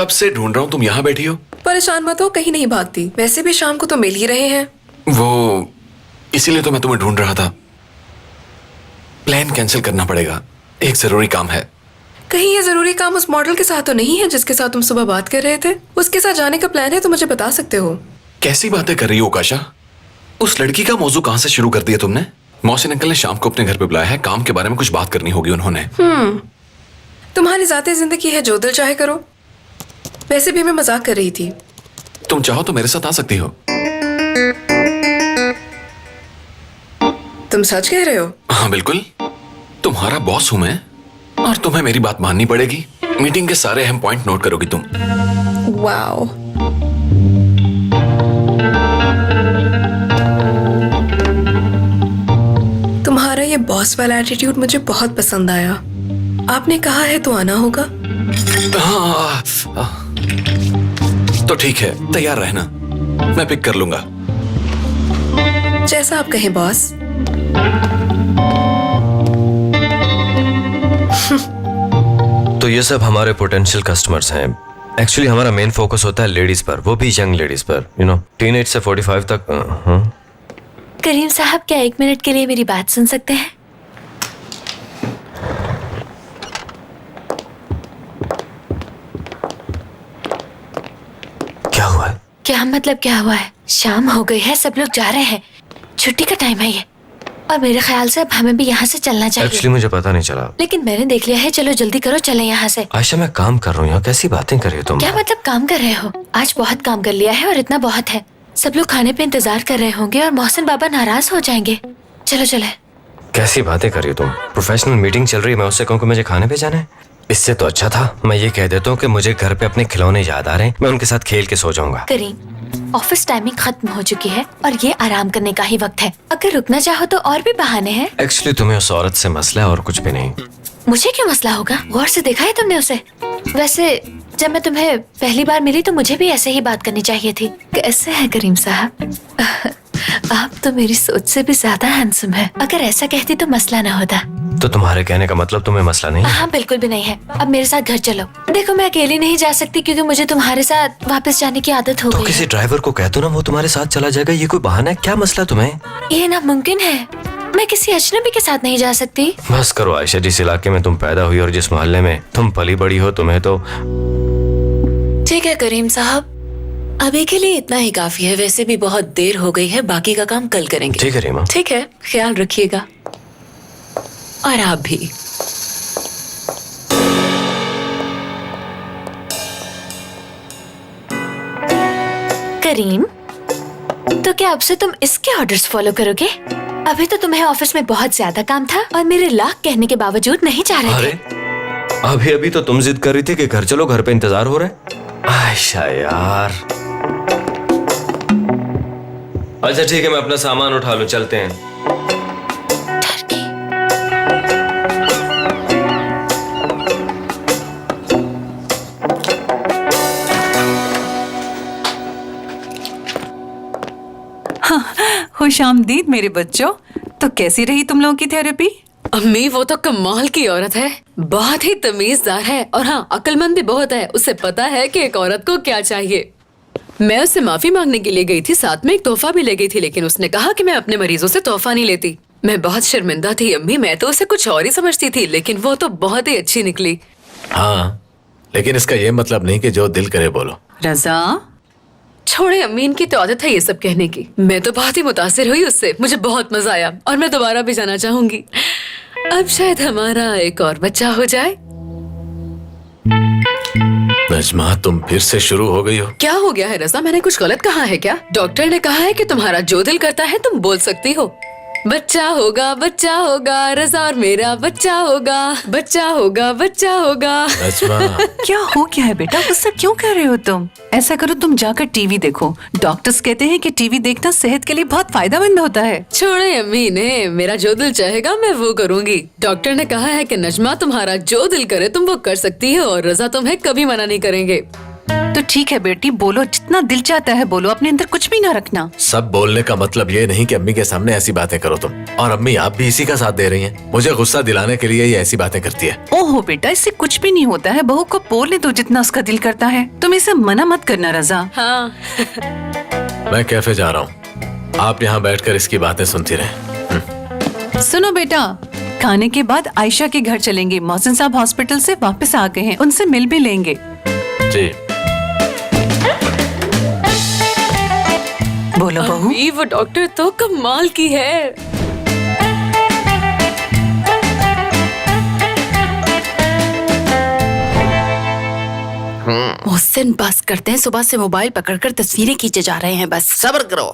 कब से ढूंढ रहा हूँ, तुम यहाँ बैठी हो। परेशान मत हो, कहीं नहीं भागती। वैसे भी शाम को तो मिल ही रहे हैं। वो इसीलिए तो मैं तुम्हें ढूंढ रहा था। प्लान कैंसिल करना पड़ेगा, एक जरूरी काम है। कहीं ये जरूरी काम उस मॉडल के साथ तो नहीं है जिसके साथ तुम सुबह बात कर रहे थे? उसके साथ जाने का प्लान है तो मुझे बता सकते हो। कैसी बातें कर रही हो काशा? उस लड़की का मौजू कहाँ से शुरू कर दिया तुमने? मोहसिन अंकल ने शाम को अपने घर पे बुलाया है, काम के बारे में कुछ बात करनी होगी उन्होंने। तुम्हारी जाती जिंदगी है, जो दिल चाहे करो। वैसे भी मैं मजाक कर रही थी। तुम चाहो तो मेरे साथ आ सकती हो। तुम सच कह रहे हो? हाँ बिल्कुल, तुम्हारा बॉस हूं मैं और तुम्हें मेरी बात माननी पड़ेगी। मीटिंग के सारे अहम पॉइंट नोट करोगी तुम। वाओ, तुम्हारा ये बॉस वाला एटीट्यूड मुझे बहुत पसंद आया। आपने कहा है तो आना होगा। हाँ, तो ठीक है, तैयार रहना, मैं पिक कर लूंगा। जैसा आप कहें बॉस। तो ये सब हमारे पोटेंशियल कस्टमर्स हैं। एक्चुअली हमारा मेन फोकस होता है लेडीज पर, वो भी यंग लेडीज पर, टीनेज से 45 तक। करीम साहब, क्या 1 मिनट के लिए मेरी बात सुन सकते हैं? क्या हुआ है? क्या मतलब क्या हुआ है? शाम हो गई है, सब लोग जा रहे हैं, छुट्टी का टाइम है ये, और मेरे ख्याल से अब हमें भी यहाँ से चलना चाहिए। एक्चुअली मुझे पता नहीं चला, लेकिन मैंने देख लिया है। चलो जल्दी करो, चले यहाँ से। आयशा मैं काम कर रहा हूँ यहाँ, कैसी बातें कर रही हो तुम? क्या मतलब काम कर रहे हो? आज बहुत काम कर लिया है और इतना बहुत है। सब लोग खाने पे इंतजार कर रहे होंगे और मोहसिन बाबा नाराज हो जाएंगे। चलो चले। कैसी बातें कर रही हो तुम? प्रोफेशनल मीटिंग चल रही है, मैं उससे कहूँ कि मुझे खाने पे जाना है? इससे तो अच्छा था मैं ये कह देता हूँ कि मुझे घर पे अपने खिलौने याद आ रहे हैं, मैं उनके साथ खेल के सो जाऊंगा। करीम, ऑफिस टाइमिंग खत्म हो चुकी है और ये आराम करने का ही वक्त है। अगर रुकना चाहो तो और भी बहाने हैं। एक्चुअली तुम्हें उस औरत से मसला है और कुछ भी नहीं। मुझे क्यों मसला होगा? गौर से देखा है तुमने उसे? वैसे जब मैं तुम्हें पहली बार मिली तो मुझे भी ऐसे ही बात करनी चाहिए थी। कैसे है करीम साहब? आप तो मेरी सोच से भी ज्यादा हैंडसम है। अगर ऐसा कहती तो मसला न होता। तो तुम्हारे कहने का मतलब तुम्हें मसला नहीं है? हाँ बिल्कुल भी नहीं है। अब मेरे साथ घर चलो। देखो मैं अकेली नहीं जा सकती क्योंकि मुझे तुम्हारे साथ वापस जाने की आदत हो तो गई किसी है। ड्राइवर को कह दो ना, वो तुम्हारे साथ चला जाएगा। ये कोई बहाना है? क्या मसला तुम्हें? ये नामुमकिन है, मैं किसी अजनबी के साथ नहीं जा सकती। बस करो आयशा, जिस इलाके में तुम पैदा हुई और जिस मोहल्ले में तुम पली बड़ी हो, तुम्हें तो। ठीक है करीम साहब, अभी के लिए इतना ही काफी है। वैसे भी बहुत देर हो गई है, बाकी का काम कल करेंगे। ठीक है रीमा। ठीक है, ख्याल रखिएगा। और आप भी। करीम, तो क्या अब से तुम इसके ऑर्डर्स फॉलो करोगे? अभी तो तुम्हें ऑफिस में बहुत ज्यादा काम था और मेरे लाख कहने के बावजूद नहीं जा रहे अरे थे। अभी अभी तो तुम जिद कर रही थी कि घर चलो, घर पे इंतजार हो रहा है। आयशा यार। अच्छा ठीक है, मैं अपना सामान उठा लूं, चलते हैं। टर्की। खुशामदीद मेरे बच्चों। तो कैसी रही तुम लोगों की थेरेपी? अम्मी वो तो कमाल की औरत है, बहुत ही तमीजदार है और हाँ अक्लमंद भी बहुत है। उसे पता है कि एक औरत को क्या चाहिए। मैं उससे माफी मांगने के लिए गई थी, साथ में एक तोहफा भी ले गई थी, लेकिन उसने कहा कि मैं अपने मरीजों से तोहफा नहीं लेती। मैं बहुत शर्मिंदा थी अम्मी, मैं तो उसे कुछ और ही समझती थी, लेकिन वो तो बहुत ही अच्छी निकली। हाँ, लेकिन इसका ये मतलब नहीं कि जो दिल करे बोलो। रजा, छोड़े अम्मी, इनकी तो आदत है ये सब कहने की। मैं तो बहुत ही मुतासिर हुई उससे, मुझे बहुत मजा आया और मैं दोबारा भी जाना चाहूंगी। अब शायद हमारा एक और बच्चा हो जाए। नजमा, तुम फिर से शुरू हो गई हो। क्या हो गया है रज़ा? मैंने कुछ गलत कहा है क्या? डॉक्टर ने कहा है कि तुम्हारा जो दिल करता है तुम बोल सकती हो। बच्चा होगा, बच्चा होगा, रज़ा और मेरा बच्चा होगा, बच्चा होगा, बच्चा होगा। नजमा, क्या हो गया है बेटा? गुस्सा क्यों कर रहे हो तुम? ऐसा करो, तुम जाकर टीवी देखो। डॉक्टर्स कहते हैं कि टीवी देखना सेहत के लिए बहुत फायदेमंद होता है। छोड़े अम्मी ने, मेरा जो दिल चाहेगा मैं वो करूंगी। डॉक्टर ने कहा है कि नजमा तुम्हारा जो दिल करे तुम वो कर सकती हो और रज़ा तुम्हें कभी मना नहीं करेंगे। तो ठीक है बेटी, बोलो जितना दिल चाहता है बोलो, अपने अंदर कुछ भी ना रखना। सब बोलने का मतलब ये नहीं कि अम्मी के सामने ऐसी बातें करो तुम। और अम्मी आप भी इसी का साथ दे रही हैं। मुझे गुस्सा दिलाने के लिए ये ऐसी बातें करती है। ओहो बेटा, इससे कुछ भी नहीं होता है। बहू को बोलने दो जितना उसका दिल करता है। तुम इसे मना मत करना रजा। हाँ। मैं कैफे जा रहा हूँ, आप यहाँ बैठकर इसकी बातें सुनती रहे। सुनो बेटा, खाने के बाद आयशा के घर चलेंगे। मोहसिन साहब हॉस्पिटल से वापस आ गए हैं, उनसे मिल भी लेंगे। जी। बोलो बहू। अभी वो डॉक्टर तो कमाल की है। मोहसिन बस करते हैं, सुबह से मोबाइल पकड़कर तस्वीरें खींचे जा रहे हैं बस। सब्र करो।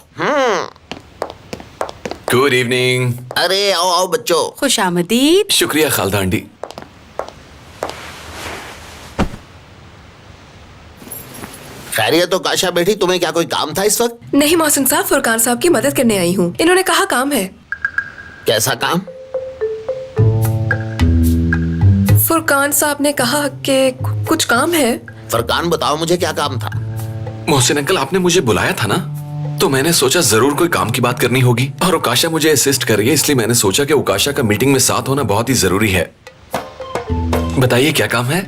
Good evening. अरे आओ आओ बच्चों। खुशामदीद। शुक्रिया खालदा आंटी। खैरियत तो काशा बेटी, तुम्हें क्या कोई काम था इस वक्त? नहीं मोहसिन साहब, फुरकान साहब की मदद करने आई हूँ। इन्होंने कहा काम है। कैसा काम? फुरकान साहब ने कहा कि कुछ काम है। फरकान बताओ मुझे क्या काम था? मोहसिन अंकल, आपने मुझे बुलाया था ना, तो मैंने सोचा जरूर कोई काम की बात करनी होगी। और उकाशा मुझे असिस्ट कर रही है, इसलिए मैंने सोचा कि उकाशा का मीटिंग में साथ होना बहुत ही जरूरी है। बताइए क्या काम है?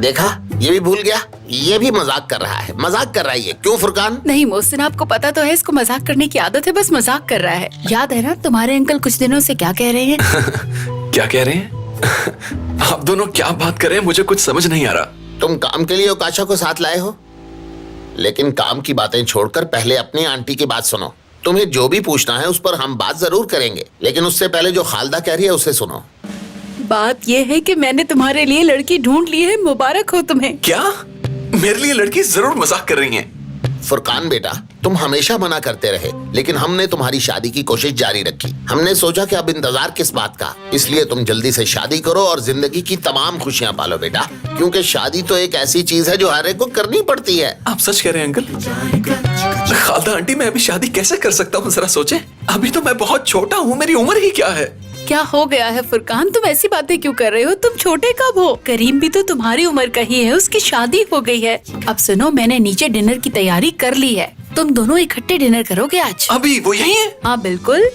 देखा, ये भी भूल गया। ये भी मजाक कर रहा है। मजाक कर रहा है ये। क्यों फुरकान? नहीं मोहसिन, आपको पता तो है इसको मजाक करने की आदत है, बस मजाक कर रहा है। याद है ना तुम्हारे अंकल कुछ दिनों से क्या कह रहे हैं? क्या कह रहे हैं? आप दोनों क्या बात कर रहे हैं? मुझे कुछ समझ नहीं आ रहा। तुम काम के लिए उकाशा को साथ लाए हो, लेकिन काम की बातें छोड़कर पहले अपनी आंटी की बात सुनो। तुम्हें जो भी पूछना है उस पर हम बात जरूर करेंगे, लेकिन उससे पहले जो खालदा कह रही है उसे सुनो। बात ये है कि मैंने तुम्हारे लिए लड़की ढूंढ ली है, मुबारक हो तुम्हें। क्या? मेरे लिए लड़की जरूर मजाक कर रही हैं। फुरकान बेटा, तुम हमेशा मना करते रहे, लेकिन हमने तुम्हारी शादी की कोशिश जारी रखी। हमने सोचा कि अब इंतजार किस बात का, इसलिए तुम जल्दी से शादी करो और जिंदगी की तमाम खुशियां पालो बेटा, क्योंकि शादी तो एक ऐसी चीज है जो हर एक को करनी पड़ती है। आप सच कह रहे हैं अंकल? खालदा आंटी, मैं अभी शादी कैसे कर सकता हूँ? जरा सोचें, अभी तो मैं बहुत छोटा हूँ, मेरी उम्र ही क्या है? क्या हो गया है फुरकान, तुम ऐसी बातें क्यों कर रहे हो? तुम छोटे कब हो? करीम भी तो तुम्हारी उम्र का ही है, उसकी शादी हो गई है। अब सुनो, मैंने नीचे डिनर की तैयारी कर ली है, तुम दोनों इकट्ठे डिनर करोगे आज? अभी वो यही है? हाँ बिल्कुल।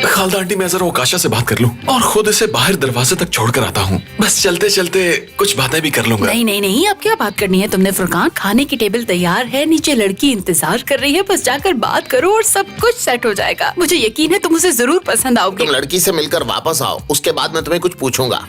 खालदा आंटी, मैं जरा उकाशा से बात कर लूं और खुद इसे बाहर दरवाजे तक छोड़कर आता हूँ। बस चलते चलते कुछ बातें भी कर लूंगा। नहीं नहीं नहीं, अब क्या बात करनी है तुमने फुरकान? खाने की टेबल तैयार है, नीचे लड़की इंतजार कर रही है, बस जाकर बात करो और सब कुछ सेट हो जाएगा। मुझे यकीन है तुम उसे जरूर पसंद आओगे। तुम लड़की से मिलकर वापस आओ, उसके बाद मैं तुम्हें कुछ पूछूंगा।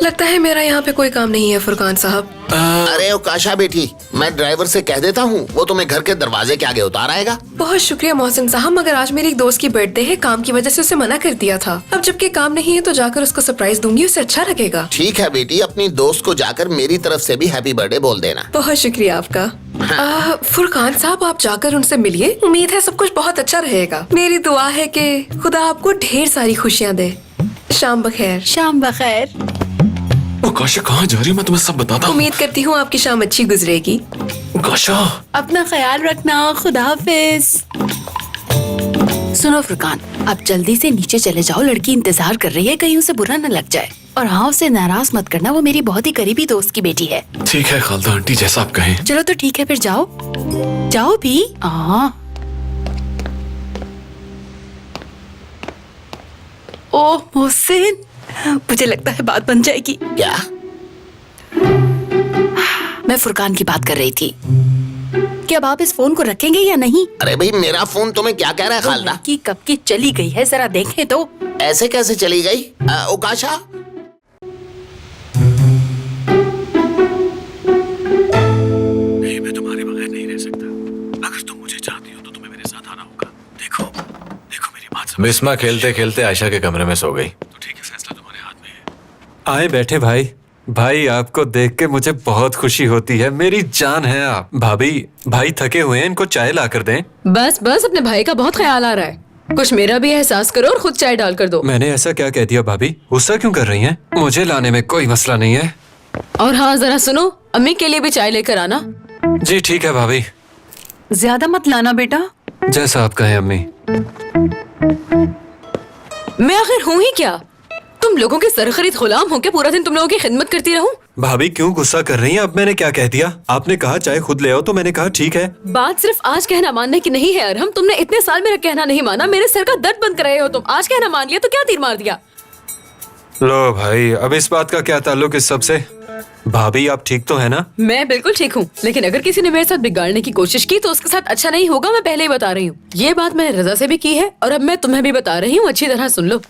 लगता है मेरा यहाँ पे कोई काम नहीं है फुरकान साहब। अरे उकाशा बेटी, मैं ड्राइवर से कह देता हूँ, वो तुम्हें घर के दरवाजे के आगे उतार आएगा। बहुत शुक्रिया मोहसिन साहब, मगर आज मेरी एक दोस्त की बर्थडे है, काम की वजह से उसे मना कर दिया था। अब जबकि काम नहीं है तो जाकर उसको सरप्राइज दूंगी, उसे अच्छा लगेगा। ठीक है बेटी, अपनी दोस्त को जाकर मेरी तरफ से भी हैप्पी बर्थडे बोल देना। बहुत शुक्रिया आपका। फुरकान साहब, आप जाकर उनसे मिलिए, उम्मीद है सब कुछ बहुत अच्छा रहेगा। मेरी दुआ है कि खुदा आपको ढेर सारी खुशियाँ दे। शाम बखैर। शाम बखैर। उकाशा कहाँ जा रही है? मैं तुम्हें सब बताता हूँ। उम्मीद करती हूँ आपकी शाम अच्छी गुजरेगी। उकाशा, अपना ख्याल रखना, खुदा हाफिज। सुनो फुरकान, अब जल्दी से नीचे चले जाओ, लड़की इंतजार कर रही है, कहीं उसे बुरा न लग जाए। और हाँ, उसे नाराज मत करना, वो मेरी बहुत ही करीबी दोस्त की बेटी है। ठीक है खालदा आंटी, जैसा आप कहें। चलो तो ठीक है, फिर जाओ जाओ भी। हाँ। ओह मोहसिन, मुझे लगता है बात बन जाएगी। क्या? मैं फुरकान की बात कर रही थी कि अब आप इस फोन को रखेंगे या नहीं? अरे भाई, मेरा फोन तुम्हें क्या कह रहा है खालदा? की कब की चली गई है, जरा देखें तो। ऐसे कैसे चली गई? उकाशा, मैं तुम्हारे बगैर नहीं रह सकता। अगर तुम मुझे चाहती हो तो तुम्हें मेरे साथ आना होगा। देखो मेरी बात समझ। बिस्मा खेलते खेलते आयशा के कमरे में सो गई। तो ठीक है, फैसला तुम्हारे हाथ में है। आए बैठे भाई। भाई, आपको देख के मुझे बहुत खुशी होती है, मेरी जान है आप। भाई थके हुए हैं, इनको चाय ला कर दें। बस बस, अपने भाई का बहुत ख्याल आ रहा है, कुछ मेरा भी एहसास करो और खुद चाय डाल कर दो। मैंने ऐसा क्या कह दिया भाभी? गुस्सा क्यों कर रही हैं? मुझे लाने में कोई मसला नहीं है। और हाँ, जरा सुनो, अम्मी के लिए भी चाय लेकर आना। जी ठीक है भाभी। ज्यादा मत लाना बेटा। जैसा आप कहें अम्मी। मैं आखिर हूँ ही क्या? तुम तुम लोगों के सरखरीद गुलाम हो के पूरा दिन तुम लोगों की खिदमत करती रहूं? भाभी क्यों गुस्सा कर रही हैं? अब मैंने क्या कह दिया? आपने कहा चाय खुद ले आओ तो मैंने कहा ठीक है। बात सिर्फ आज कहना मानने की नहीं है अरहम। तुमने इतने साल मेरा कहना नहीं माना, मेरे सर का दर्द बंद कर रहे हो तुम। आज कहना मान लिया तो क्या तीर मार दिया? लो भाई, अब इस बात का क्या ताल्लुक इस सब से? भाभी आप ठीक तो है ना? मैं बिल्कुल ठीक हूँ, लेकिन अगर किसी ने मेरे साथ बिगाड़ने की कोशिश की तो उसके साथ अच्छा नहीं होगा। मैं पहले ही बता रही हूँ। ये बात मैंने रजा से भी की है और अब मैं तुम्हें भी बता रही हूँ, अच्छी तरह सुन लो।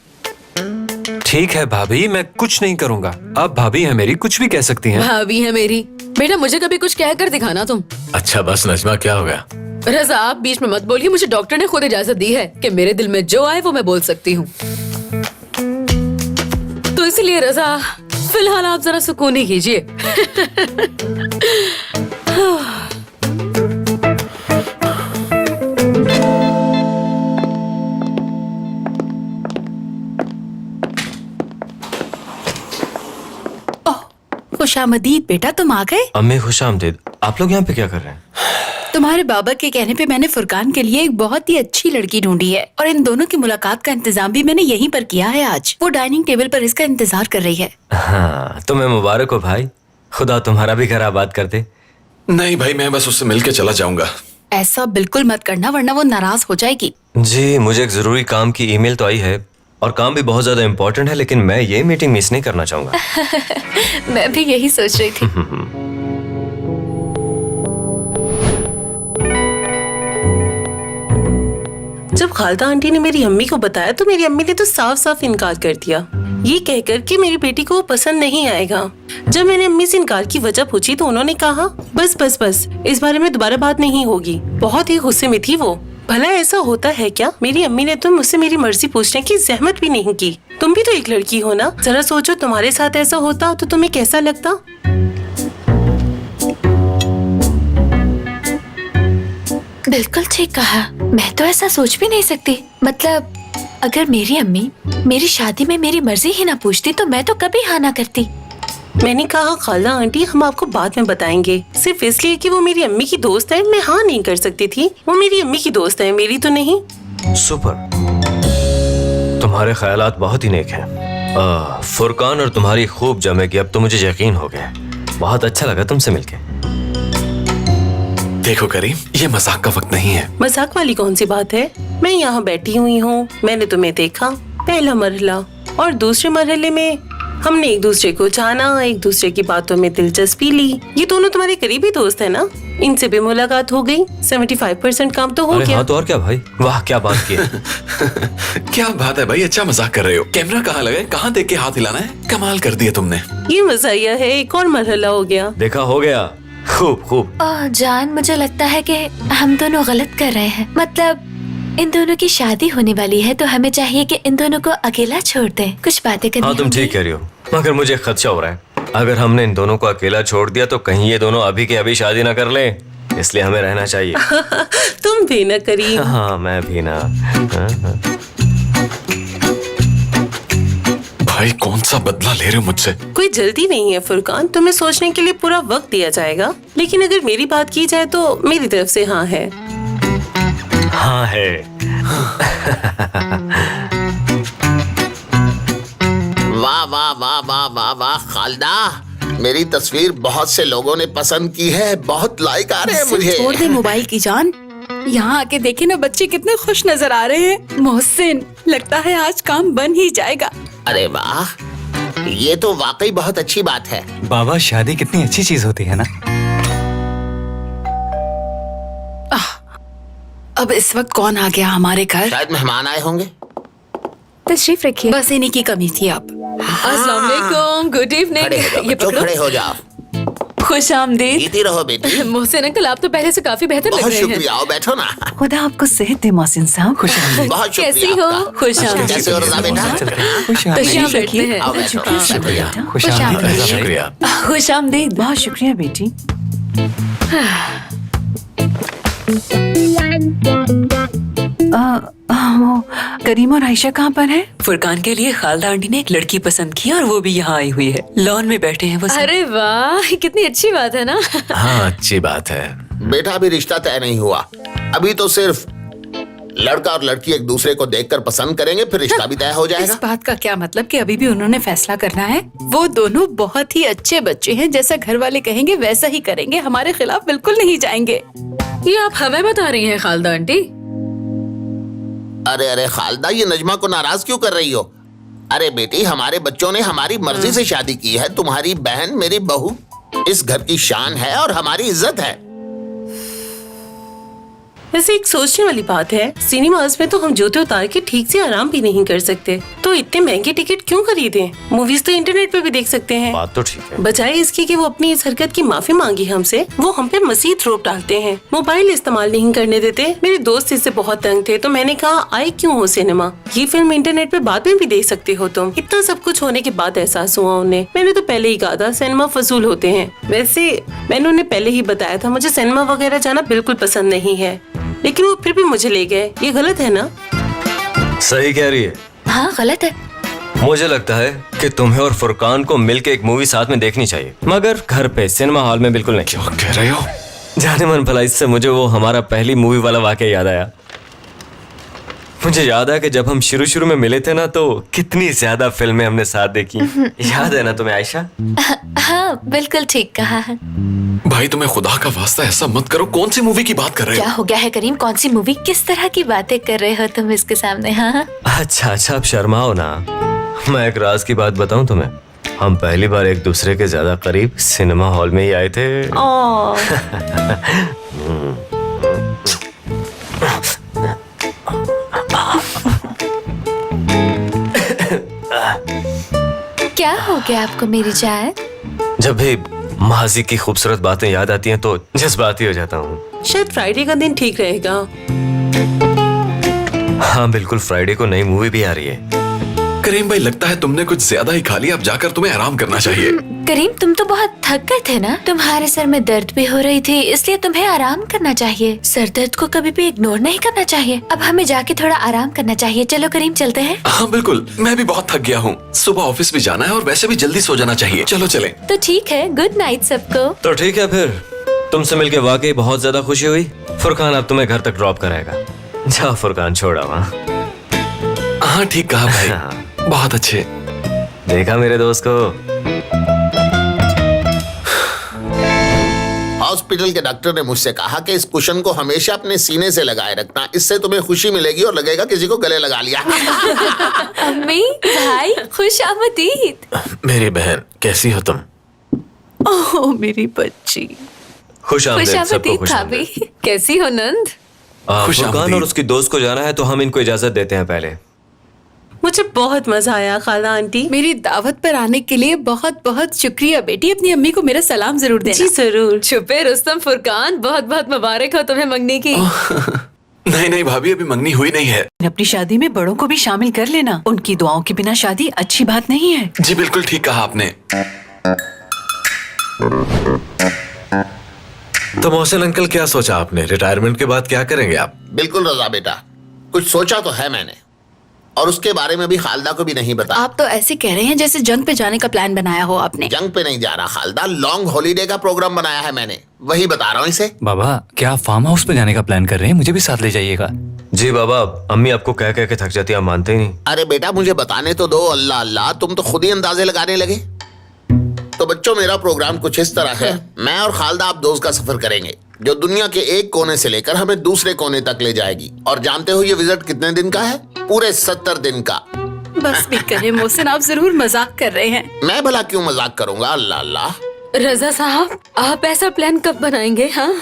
ठीक है भाभी, मैं कुछ नहीं करूँगा। आप भाभी है मेरी, कुछ भी कह सकती हैं। भाभी है मेरी। बेटा मुझे कभी कुछ कहकर दिखाना तुम। अच्छा बस नजमा, क्या हो गया? रजा आप बीच में मत बोलिए। मुझे डॉक्टर ने खुद इजाजत दी है कि मेरे दिल में जो आए वो मैं बोल सकती हूँ। तो इसलिए रजा फिलहाल आप जरा सुकून ही कीजिए। खुशामदीद बेटा, तुम आ गए। अम्मी खुशामदीद। आप लोग यहाँ पे क्या कर रहे हैं? तुम्हारे बाबा के कहने पे मैंने फुरकान के लिए एक बहुत ही अच्छी लड़की ढूंढी है और इन दोनों की मुलाकात का इंतजाम भी मैंने यहीं पर किया है आज। वो डाइनिंग टेबल पर इसका इंतजार कर रही है। हाँ, तुम्हें मुबारक हो भाई। खुदा तुम्हारा भी घर आबाद कर दे। नहीं भाई, मैं बस उससे मिलके चला जाऊंगा। ऐसा बिल्कुल मत करना वरना वो नाराज हो जाएगी। जी, मुझे एक जरूरी काम की ईमेल तो आई है और काम भी बहुत ज्यादा इम्पोर्टेंट है, लेकिन मैं ये मीटिंग मिस नहीं करना चाहूंगा। मैं भी यही सोच रही थी। जब खालदा आंटी ने मेरी अम्मी को बताया तो मेरी अम्मी ने तो साफ साफ इनकार कर दिया, ये कहकर कि मेरी बेटी को वो पसंद नहीं आएगा। जब मैंने अम्मी से इनकार की वजह पूछी तो उन्होंने कहा बस बस बस, इस बारे में दोबारा बात नहीं होगी। बहुत ही गुस्से में थी वो। भला ऐसा होता है क्या? मेरी अम्मी ने तो मुझसे मेरी मर्जी पूछने की जहमत भी नहीं की। तुम भी तो एक लड़की हो ना, जरा सोचो तुम्हारे साथ ऐसा होता तो तुम्हें कैसा लगता? बिल्कुल ठीक कहा। मैं तो ऐसा सोच भी नहीं सकती। मतलब अगर मेरी अम्मी मेरी शादी में मेरी मर्जी ही ना पूछती तो मैं तो कभी हाँ ना करती। मैंने कहा खाला आंटी हम आपको बाद में बताएंगे, सिर्फ इसलिए कि वो मेरी अम्मी की दोस्त है। मैं हाँ नहीं कर सकती थी। वो मेरी अम्मी की दोस्त है, मेरी तो नहीं। सुपर, तुम्हारे ख्यालात बहुत ही नेक हैं। फुरकान और तुम्हारी खूब जमेगी, अब तो मुझे यकीन हो गया। बहुत अच्छा लगा तुमसे मिलके। देखो करीम, ये मजाक का वक्त नहीं है। मजाक वाली कौन सी बात है? मैं यहाँ बैठी हुई हूँ, मैंने तुम्हें देखा, पहला मरहला, और दूसरे मरहले में हमने एक दूसरे को जाना, एक दूसरे की बातों में दिलचस्पी ली। ये दोनों तुम्हारे करीबी दोस्त है ना, इनसे भी मुलाकात हो गई। 75% काम तो हो गया। हाँ तो और क्या भाई, वाह क्या बात की है। क्या बात है भाई, अच्छा मजाक कर रहे हो। कैमरा कहाँ लगा है, कहाँ देख के हाथ हिलाना है? कमाल कर दिया तुमने। ये मजाया है, एक और मरहला हो गया। देखा, हो गया। खूब खूब। जान, मुझे लगता है कि हम दोनों गलत कर रहे हैं। मतलब इन दोनों की शादी होने वाली है तो हमें चाहिए कि इन दोनों को अकेला छोड़ दें, कुछ बातें करनी हाँ तुम होंगी। ठीक कह रही हो, मगर मुझे खदशा हो रहा है अगर हमने इन दोनों को अकेला छोड़ दिया तो कहीं ये दोनों अभी के अभी शादी ना कर लें, इसलिए हमें रहना चाहिए। तुम भी ना करीब। हाँ मैं भी ना। हाँ। भाई कौन सा बदला ले रहे हो मुझसे? कोई जल्दी नहीं है फुरकान, तुम्हें सोचने के लिए पूरा वक्त दिया जाएगा। लेकिन अगर मेरी बात की जाए तो मेरी तरफ से हाँ है। हाँ है। वाह वाह वाह वाह वाह वाह खालदा, मेरी तस्वीर बहुत से लोगों ने पसंद की है, बहुत लाइक आ रहे हैं मुझे। छोड़ दे मोबाइल की जान, यहाँ आके देखे ना बच्चे कितने खुश नजर आ रहे हैं। मोहसिन, लगता है आज काम बन ही जाएगा। अरे वाह, ये तो वाकई बहुत अच्छी बात है। बाबा, शादी कितनी अच्छी चीज होती है ना। अब इस वक्त कौन आ गया हमारे घर? शायद मेहमान आए होंगे। तशरीफ रखिए। बस इन्हीं की कमी थी। अब अस्सलाम वालेकुम, गुड इवनिंग। खड़े हो जाओ ये बच्चों, पकड़ो। खड़े हो जाओ। खुश आमदीद। जीती रहो बेटी। मोहसिन अंकल, आप तो पहले से काफी बेहतर लग बहुत रहे हैं। शुक्रिया, आओ बैठो ना। खुदा आपको सेहत दे मोहसिन साहब। खुश बहुत कैसी शुक्रिया हो? आपका। खुश आमदीद। कैसे हो रजा बेटा? तशरीफ बैठते हैं। आओ बैठो। शुक्रिया। शुक्रिया। खुश आमदीद। बहुत शुक्रिया बेटी। वो करीम और आयशा कहाँ पर है? फुरकान के लिए खालदा आंटी ने एक लड़की पसंद की और वो भी यहाँ आई हुई है। लॉन में बैठे हैं वो सब। अरे वाह, कितनी अच्छी बात है ना। हाँ अच्छी बात है। बेटा अभी रिश्ता तय नहीं हुआ, अभी तो सिर्फ लड़का और लड़की एक दूसरे को देखकर पसंद करेंगे, फिर रिश्ता भी तय हो इस जाएगा। बात का क्या मतलब कि अभी भी उन्होंने फैसला करना है? वो दोनों बहुत ही अच्छे बच्चे हैं, जैसा घर वाले कहेंगे वैसा ही करेंगे, हमारे खिलाफ बिल्कुल नहीं जाएंगे। ये आप हमें बता रही हैं खालदा आंटी? अरे अरे खालदा, ये नजमा को नाराज क्यों कर रही हो? अरे बेटी, हमारे बच्चों ने हमारी मर्जी से शादी की है। तुम्हारी बहन मेरी बहू इस घर की शान है और हमारी इज्जत है। वैसे एक सोचने वाली बात है, सिनेमाज में तो हम जूते उतार के ठीक से आराम भी नहीं कर सकते, तो इतने महंगे टिकट क्यों खरीदें? मूवीज तो इंटरनेट पे भी देख सकते हैं। बात तो ठीक है। बजाय इसके कि वो अपनी इस हरकत की माफी मांगी हमसे, वो हम पे मजीद रोक डालते हैं। मोबाइल इस्तेमाल नहीं करने देते। मेरे दोस्त इससे बहुत तंग थे, तो मैंने कहा आए क्यों हो सिनेमा, ये फिल्म इंटरनेट पे बाद में भी देख सकते हो तुम। इतना सब कुछ होने के बाद एहसास हुआ उन्हें। मैंने तो पहले ही कहा था सिनेमा फजूल होते हैं। वैसे मैंने उन्हें पहले ही बताया था मुझे सिनेमा वगैरह जाना बिल्कुल पसंद नहीं है, लेकिन वो फिर भी मुझे ले गए। ये गलत है ना? सही कह रही है। हाँ गलत है। मुझे लगता है कि तुम्हें और फुरकान को मिलके एक मूवी साथ में देखनी चाहिए, मगर घर पे सिनेमा हॉल में बिल्कुल नहीं। क्या कह रहे हो? जाने मन भला, इससे मुझे वो हमारा पहली मूवी वाला वाकया याद आया। मुझे याद है कि जब हम शुरू में मिले थे ना, तो कितनी ज्यादा फिल्में हमने साथ देखी। याद है ना तुम्हें आयशा? हाँ बिल्कुल ठीक कहा है। भाई तुम्हें खुदा का वास्ता ऐसा मत करो। कौन सी मूवी की बात कर रहे क्या हो? हो गया है करीम? कौन सी मूवी? किस तरह की बातें कर रहे हो तुम इसके सामने? हाँ अच्छा, अब शर्माओ ना। मैं एक राज की बात बताऊं तुम्हें। हम पहली बार एक दूसरे के ज्यादा करीब सिनेमा हॉल में ही आए थे। क्या हो गया आपको मेरी जान? जब भी माजी की खूबसूरत बातें याद आती हैं तो जज्बाती हो जाता हूँ। शायद फ्राइडे का दिन ठीक रहेगा। हाँ बिल्कुल, फ्राइडे को नई मूवी भी आ रही है। करीम भाई, लगता है तुमने कुछ ज्यादा ही खा लिया। अब जाकर तुम्हें आराम करना चाहिए। करीम तुम तो बहुत थक गए थे ना, तुम्हारे सर में दर्द भी हो रही थी, इसलिए तुम्हें आराम करना चाहिए। सर दर्द को कभी भी इग्नोर नहीं करना चाहिए। अब हमें जाके थोड़ा आराम करना चाहिए। चलो करीम चलते हैं। हाँ बिल्कुल, मैं भी बहुत थक गया हूँ। सुबह ऑफिस भी जाना है और वैसे भी जल्दी सो जाना चाहिए। चलो चले। तो ठीक है, गुड नाइट सबको। तो ठीक है, फिर तुमसे मिलके वाकई बहुत ज्यादा खुशी हुई। फुरकान अब तुम्हें घर तक ड्रॉप कराएगा। जाओ फुरकान, छोड़ा वहाँ। हाँ ठीक कहा भाई। बहुत अच्छे। देखा मेरे दोस्त को? हॉस्पिटल के डॉक्टर ने मुझसे कहा कि इस कुशन को हमेशा अपने सीने से लगाए रखना, इससे तुम्हें खुशी मिलेगी और लगेगा किसी को गले लगा लिया। अम्मी, भाई, खुश आमदीद। मेरी बहन, कैसी हो तुम? ओह मेरी बच्ची। खुश आमदीद सबको। आमदीद खुश भाभी। आमदीद। कैसी हो नंद? खुश फुरकान आमदीद। और उसकी दोस्त को जाना है, तो हम इनको इजाजत देते हैं। पहले मुझे बहुत मजा आया खाला आंटी। मेरी दावत पर आने के लिए बहुत बहुत शुक्रिया बेटी। अपनी अम्मी को मेरा सलाम जरूर देना। जी जरूर। छुपे रुस्तम फुरकान, बहुत बहुत मुबारक हो तुम्हें मंगनी की। नहीं नहीं भाभी, अभी मंगनी हुई नहीं है। अपनी शादी में बड़ों को भी शामिल कर लेना। उनकी दुआओं के बिना शादी अच्छी बात नहीं है। जी बिल्कुल ठीक कहा आपने। तो मोहसिन अंकल, क्या सोचा आपने? रिटायरमेंट के बाद क्या करेंगे आप? बिल्कुल रजा बेटा, कुछ सोचा तो है मैंने, और उसके बारे में भी खालदा को भी नहीं बता। आप तो ऐसे कह रहे हैं जैसे जंग पे जाने का प्लान बनाया हो आपने। जंग पे नहीं जा रहा खालदा, लॉन्ग हॉलीडे का प्रोग्राम बनाया है मैंने, वही बता रहा हूँ इसे। बाबा, क्या आप फार्म हाउस पे जाने का प्लान कर रहे हैं? मुझे भी साथ ले जाइएगा। जी बाबा, अम्मी आपको कह कह के थक जाती है, आप मानते ही नहीं। अरे बेटा मुझे बताने तो दो। अल्लाह अल्लाह, तुम तो खुद ही अंदाजे लगाने लगे। तो बच्चों, मेरा प्रोग्राम कुछ इस तरह है। मैं और खालदा आप दोस्त का सफर करेंगे, जो दुनिया के एक कोने से लेकर हमें दूसरे कोने तक ले जाएगी। और जानते हो ये विजिट कितने दिन का है? पूरे 70 दिन का। बस भी करें मोहसिन, आप जरूर मजाक कर रहे हैं। मैं भला क्यों मजाक करूंगा? अल्लाह अल्लाह। रजा साहब, आप ऐसा प्लान कब बनाएंगे? हाँ,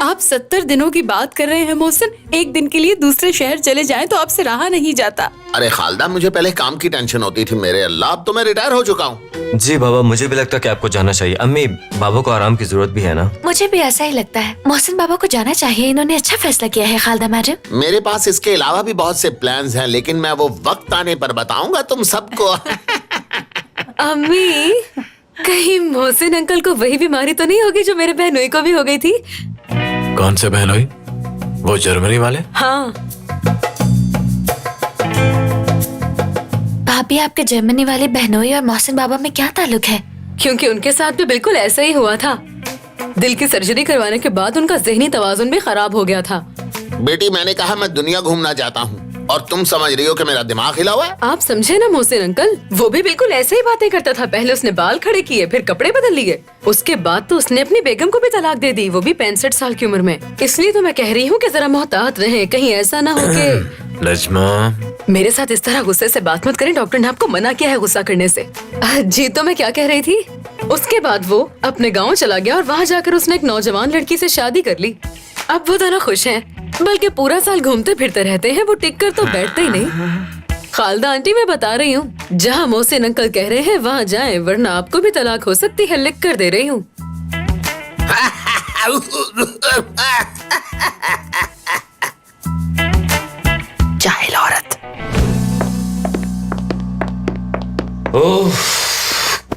आप 70 दिनों की बात कर रहे हैं मोहसिन। एक दिन के लिए दूसरे शहर चले जाएं तो आपसे रहा नहीं जाता। अरे खालदा, मुझे पहले काम की टेंशन होती थी मेरे अल्लाह, अब तो मैं रिटायर हो चुका हूँ। जी बाबा, मुझे भी लगता है कि आपको जाना चाहिए। अम्मी, बाबा को आराम की जरूरत भी है ना? मुझे भी ऐसा ही लगता है। मोहसिन बाबा को जाना चाहिए, इन्होंने अच्छा फैसला किया है खालदा मैडम। मेरे पास इसके अलावा भी बहुत से प्लान्स हैं, लेकिन मैं वो वक्त आने पर बताऊंगा तुम सबको। अम्मी, कहीं मोहसिन अंकल को वही बीमारी तो नहीं होगी जो मेरे बहनोई को भी हो गई थी? कौन से बहनोई? वो जर्मनी वाले? हाँ। भाभी, आपके जर्मनी वाले बहनोई और मोहसिन बाबा में क्या ताल्लुक है? क्योंकि उनके साथ भी बिल्कुल ऐसा ही हुआ था। दिल की सर्जरी करवाने के बाद उनका ज़हनी तवाज़ुन भी खराब हो गया था। बेटी मैंने कहा मैं दुनिया घूमना चाहता हूँ और तुम समझ रही हो कि मेरा दिमाग हिला हुआ है। आप समझे ना मोहसिन अंकल, वो भी बिल्कुल ऐसे ही बातें करता था। पहले उसने बाल खड़े किए, फिर कपड़े बदल लिए, उसके बाद तो उसने अपनी बेगम को भी तलाक दे दी, वो भी 65 साल की उम्र में। इसलिए तो मैं कह रही हूँ कि जरा मोहतात रहें, कहीं ऐसा ना हो कि नजमा, मेरे साथ इस तरह गुस्से से बात मत करें, डॉक्टर ने आपको मना किया है गुस्सा करने से। जी तो मैं क्या कह रही थी, उसके बाद वो अपने गाँव चला गया और वहाँ जाकर उसने एक नौजवान लड़की से शादी कर ली। अब वो दोनों खुश हैं, बल्कि पूरा साल घूमते फिरते रहते हैं, वो टिक कर तो बैठते ही नहीं। खालदा आंटी मैं बता रही हूँ, जहाँ मोहसिन अंकल कह रहे हैं वहाँ जाएं, वरना आपको भी तलाक हो सकती है, लिख कर दे रही हूँ। जाहिल औरत। ओह,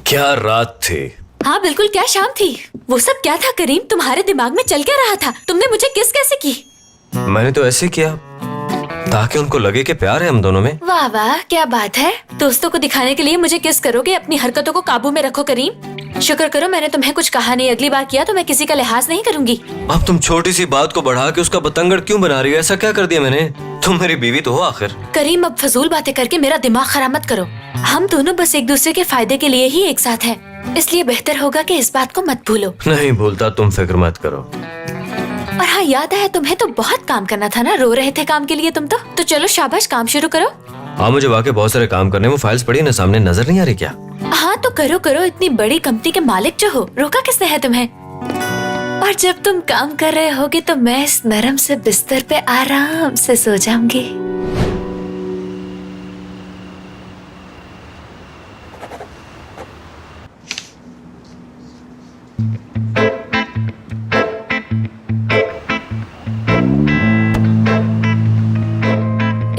क्या रात थी। हाँ बिल्कुल, क्या शाम थी। वो सब क्या था करीम, तुम्हारे दिमाग में चल क्या रहा था? तुमने मुझे किस कैसे की? मैंने तो ऐसे किया ताकि उनको लगे कि प्यार है हम दोनों में। वाह वाह, क्या बात है। दोस्तों को दिखाने के लिए मुझे किस करोगे? अपनी हरकतों को काबू में रखो करीम। शुक्र करो मैंने तुम्हें कुछ कहा नहीं, अगली बार किया तो मैं किसी का लिहाज नहीं करूंगी। अब तुम छोटी सी बात को बढ़ा के उसका बतंगड़ क्यों बना रही हो? ऐसा क्या कर दिया मैंने? तुम मेरी बीवी तो हो आखिर। करीम अब फजूल बातें करके मेरा दिमाग खराब मत करो। हम दोनों बस एक दूसरे के फायदे के लिए ही एक साथ हैं, इसलिए बेहतर होगा कि इस बात को मत भूलो। नहीं भूलता, तुम फिक्र मत करो। और हाँ याद है, तुम्हें तो बहुत काम करना था ना, रो रहे थे काम के लिए तुम तो चलो शाबाश, काम शुरू करो। हाँ मुझे वाकई बहुत सारे काम करने, वो फाइल्स पड़ी ना सामने, नजर नहीं आ रही क्या? हाँ तो करो करो, इतनी बड़ी कंपनी के मालिक जो हो, रोका किसने है तुम्हें? और जब तुम काम कर रहे होगे तो मैं इस नरम से बिस्तर पे आराम से सो जाऊंगी।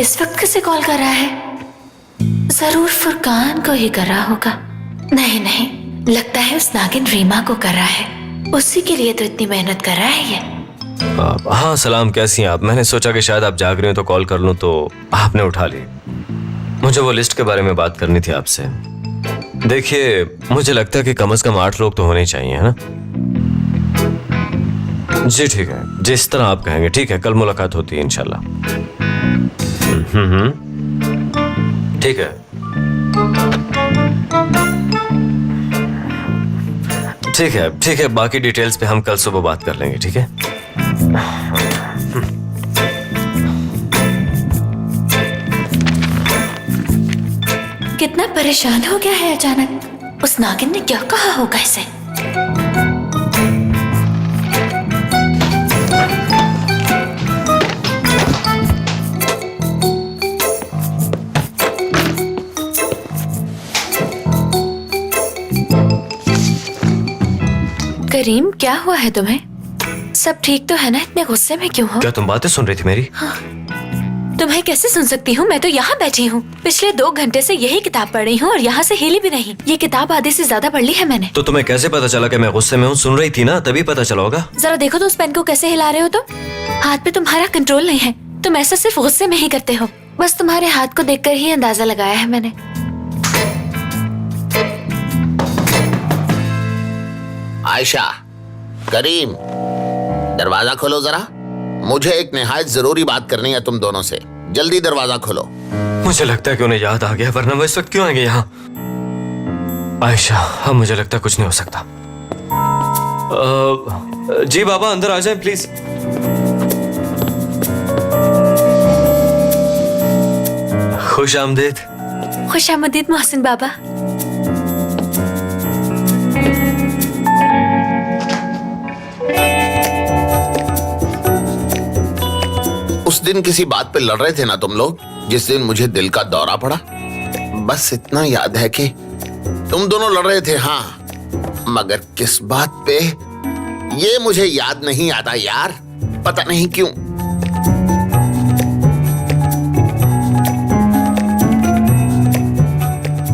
इस वक्त किसे कॉल कर रहा है? जरूर फुरकान को ही कर रहा होगा। नहीं नहीं, लगता है उस नागिन रीमा को कर रहा है, उसी के लिए तो इतनी मेहनत कर रहा है ये। हाँ सलाम, कैसी हैं आप? मैंने सोचा कि शायद आप जाग रहे हो तो कॉल कर लूं, तो आपने उठा ली। मुझे वो लिस्ट के बारे में बात करनी थी आपसे। देखिए मुझे लगता है कि कम से कम 8 लोग तो होने चाहिए, है ना? जी ठीक है, जिस तरह आप कहेंगे। ठीक है, कल मुलाकात होती है इंशाल्लाह। ठीक है ठीक है ठीक है, बाकी डिटेल्स पे हम कल सुबह बात कर लेंगे, ठीक है? कितना परेशान हो गया है अचानक, उस नागिन ने क्या कहा होगा इसे? करीम क्या हुआ है तुम्हें? सब ठीक तो है ना? इतने गुस्से में क्यों हो? क्या तुम बातें सुन रही थी मेरी? हाँ। तुम्हें कैसे सुन सकती हूँ? मैं तो यहाँ बैठी हूँ, पिछले 2 घंटे से यही किताब पढ़ रही हूँ और यहाँ से हिली भी नहीं। ये किताब आधे से ज्यादा पढ़ ली है मैंने। तो तुम्हें कैसे पता चला कि मैं गुस्से में हूँ? सुन रही थी ना, तभी पता चला होगा। जरा देखो तो उस पेन को कैसे हिला रहे हो तुम। हाथ पे तुम्हारा कंट्रोल नहीं है, तुम ऐसा सिर्फ गुस्से में ही करते हो। बस तुम्हारे हाथ को देखकर ही अंदाजा लगाया है मैंने। आयशा, करीम, दरवाजा खोलो जरा, मुझे एक निहायत जरूरी बात करनी है तुम दोनों से। जल्दी दरवाजा खोलो। मुझे लगता है कि उन्हें याद आ गया, वरना वो इस वक्त क्यों आएंगे यहाँ? आयशा, अब मुझे लगता है कुछ नहीं हो सकता। जी बाबा अंदर आ जाएं प्लीज। खुश आमदीद। खुश आमदीद मोहसिन बाबा। उस दिन किसी बात पे लड़ रहे थे ना तुम लोग, जिस दिन मुझे दिल का दौरा पड़ा। बस इतना याद है कि तुम दोनों लड़ रहे थे, हाँ, मगर किस बात पे ये मुझे याद नहीं आता यार, पता नहीं क्यों।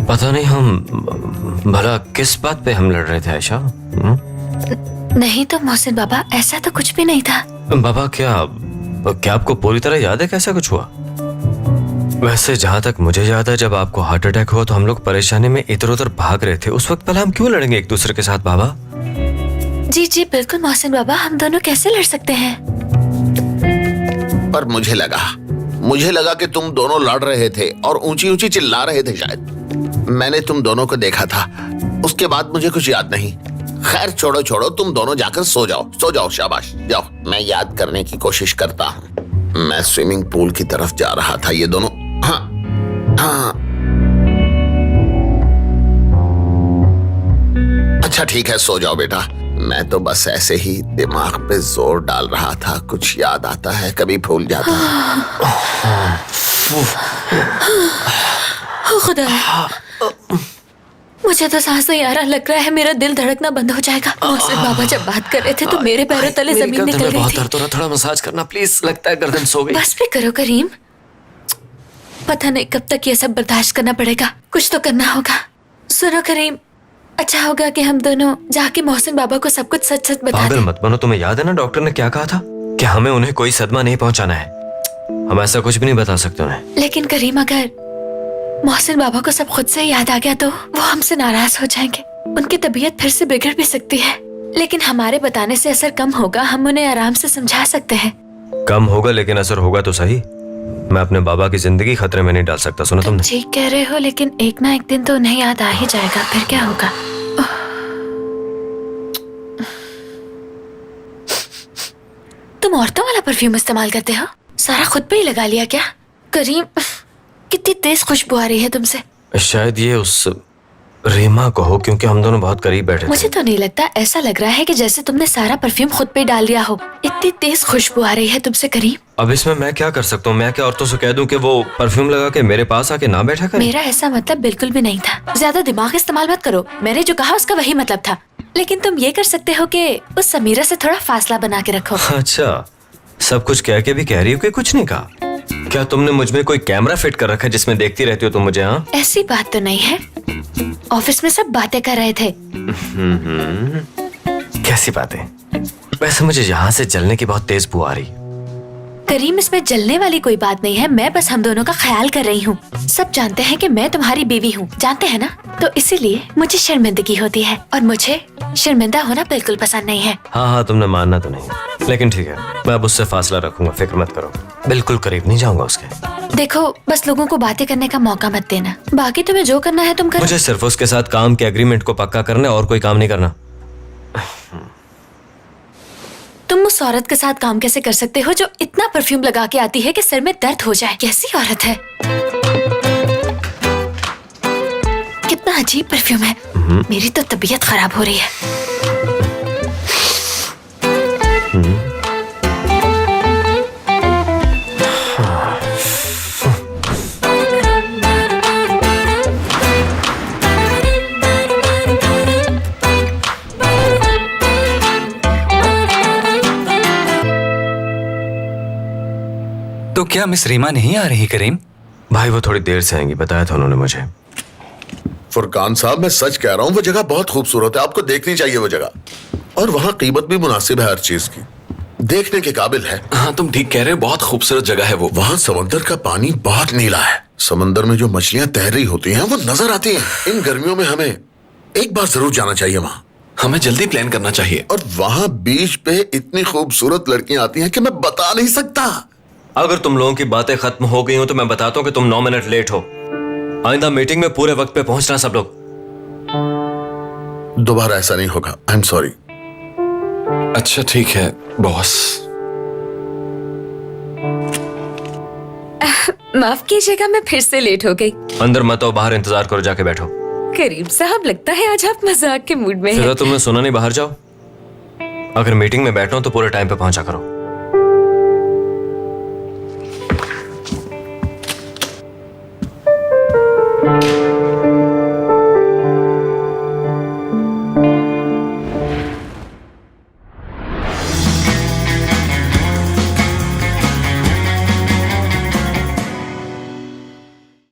पता नहीं हम भला किस बात पे हम लड़ रहे थे आयशा? नहीं तो मोहसिन बाबा, ऐसा तो कुछ भी नहीं था। बाबा क्या आपको पूरी तरह याद है कैसा कुछ हुआ? वैसे जहाँ तक मुझे याद है, जब आपको हार्ट अटैक हुआ तो हम लोग परेशानी में इधर उधर भाग रहे थे। उस वक्त पहले हम क्यों लड़ेंगे एक दूसरे के साथ बाबा? जी जी बिल्कुल मोहसिन बाबा, हम दोनों कैसे लड़ सकते हैं? पर मुझे लगा कि तुम दोनों लड़ रहे थे और ऊंची ऊंची चिल्ला रहे थे शायद। मैंने तुम दोनों को देखा था, उसके बाद मुझे कुछ याद नहीं। खैर छोड़ो, तुम दोनों जाकर सो जाओ, शाबाश जाओ। मैं याद करने की कोशिश करता हूँ। मैं स्विमिंग पूल की तरफ जा रहा था, ये दोनों। हाँ, अच्छा ठीक है, सो जाओ बेटा। मैं तो बस ऐसे ही दिमाग पे जोर डाल रहा था, कुछ याद आता है कभी भूल जाता है। खुदा, मुझे तो सांस नहीं आ रहा, लग रहा है मेरा दिल धड़कना बंद हो जाएगा। मोहसिन बाबा जब बात कर रहे थे तो मेरे पैरों तले जमीन निकल गई बहुत थी। दर्द हो रहा, थोड़ा मसाज करना प्लीज। लगता है गर्दन सो गई। बस भी करो करीम, पता नहीं कब तक ये सब बर्दाश्त करना पड़ेगा। कुछ तो करना होगा। सुनो करीम, अच्छा होगा कि हम दोनों जाके मोहसिन बाबा को सब कुछ सच सच बता पागल दें। मत बनो। तुम्हें याद है ना डॉक्टर ने क्या कहा था कि हमें उन्हें कोई सदमा नहीं पहुंचाना है। हम ऐसा कुछ भी नहीं बता सकते उन्हें। लेकिन करीम, अगर मोहसिन बाबा को सब खुद से याद आ गया तो वो हमसे नाराज हो जाएंगे। उनकी तबीयत फिर से बिगड़ भी सकती है, लेकिन हमारे बताने से असर कम होगा। हम उन्हें आराम से समझा सकते हैं। कम होगा लेकिन असर होगा तो सही। मैं अपने बाबा की जिंदगी खतरे में नहीं डाल सकता। सुनो तुमने। ठीक कह रहे हो, लेकिन एक ना एक दिन तो उन्हें याद आ ही जाएगा, फिर क्या होगा। तुम औरतों वाला परफ्यूम इस्तेमाल करते हो? सारा खुद पे ही लगा लिया क्या? करीम, कितनी तेज खुशबू आ रही है तुमसे। शायद ये उस रीमा को हो, क्योंकि हम दोनों बहुत करीब बैठे थे। मुझे तो नहीं लगता, ऐसा लग रहा है कि जैसे तुमने सारा परफ्यूम खुद पे डाल लिया हो। इतनी तेज खुशबू आ रही है तुमसे करीम। अब इसमें मैं क्या कर सकता हूँ? मैं क्या औरतों से कह दूं कि वो परफ्यूम लगा के मेरे पास आके ना बैठा करें? मेरा ऐसा मतलब बिल्कुल भी नहीं था। ज्यादा दिमाग इस्तेमाल मत करो। मैंने जो कहा उसका वही मतलब था। लेकिन तुम ये कर सकते हो कि उस समीरा से थोड़ा फासला बना के रखो। अच्छा, सब कुछ कह के भी कह रही हो कि कुछ नहीं कहा? क्या तुमने मुझ में कोई कैमरा फिट कर रखा है जिसमें देखती रहती हो तुम मुझे? हाँ, ऐसी बात तो नहीं है। ऑफिस में सब बातें कर रहे थे। कैसी बातें? वैसे मुझे यहाँ से जलने की बहुत तेज बू आ रही। करीम, इसमें जलने वाली कोई बात नहीं है। मैं बस हम दोनों का ख्याल कर रही हूँ। सब जानते हैं कि मैं तुम्हारी बीवी हूँ, जानते हैं ना? तो इसीलिए मुझे शर्मिंदगी होती है, और मुझे शर्मिंदा होना बिल्कुल पसंद नहीं है। हाँ, तुमने मानना तो नहीं, लेकिन ठीक है, मैं अब उससे फासला रखूंगा। फिक्र मत करो, बिल्कुल करीब नहीं जाऊंगा उसके। देखो, बस लोगों को बातें करने का मौका मत देना। बाकी तुम्हें जो करना है तुम करो। मुझे सिर्फ उसके साथ काम के एग्रीमेंट को पक्का करना है और कोई काम नहीं करना। तुम उस औरत के साथ काम कैसे कर सकते हो जो इतना परफ्यूम लगा के आती है कि सिर में दर्द हो जाए? कैसी औरत है? कितना अजीब परफ्यूम है। मेरी तो तबीयत खराब हो रही है। तो क्या मिस रीमा नहीं आ रही करीम? भाई वो थोड़ी देर से आएंगी, बताया था उन्होंने मुझे। फुरकान साहब, मैं सच कह रहा हूँ, वो जगह बहुत खूबसूरत है, आपको देखनी चाहिए वो जगह। और वहाँ कीमत भी मुनासिब है हर चीज की, देखने के काबिल है। हाँ, तुम ठीक कह रहे हो, बहुत खूबसूरत जगह है वो। वहाँ समंदर का पानी बहुत नीला है। समंदर में जो मछलियाँ तैर रही होती हैं वो नजर आती हैं। इन गर्मियों में हमें एक बार जरूर जाना चाहिए वहाँ। हमें जल्दी प्लान करना चाहिए। और वहाँ बीच पे इतनी खूबसूरत लड़कियां आती हैं कि मैं बता नहीं सकता। अगर तुम लोगों की बातें खत्म हो गई हो तो मैं बताता हूँ कि तुम 9 मिनट लेट हो। आइंदा मीटिंग में पूरे वक्त पे पहुंचना सब लोग। दोबारा ऐसा नहीं होगा। I am sorry. अच्छा ठीक है बॉस। माफ कीजिएगा, मैं फिर से लेट हो गई। अंदर मत आओ, बाहर इंतजार करो, जाके बैठो। करीम साहब, लगता है आज आप मजाक के मूड में फिर हैं। तुमने सुना नहीं, बाहर जाओ। अगर मीटिंग में बैठो तो पूरे टाइम पे पहुंचा करो।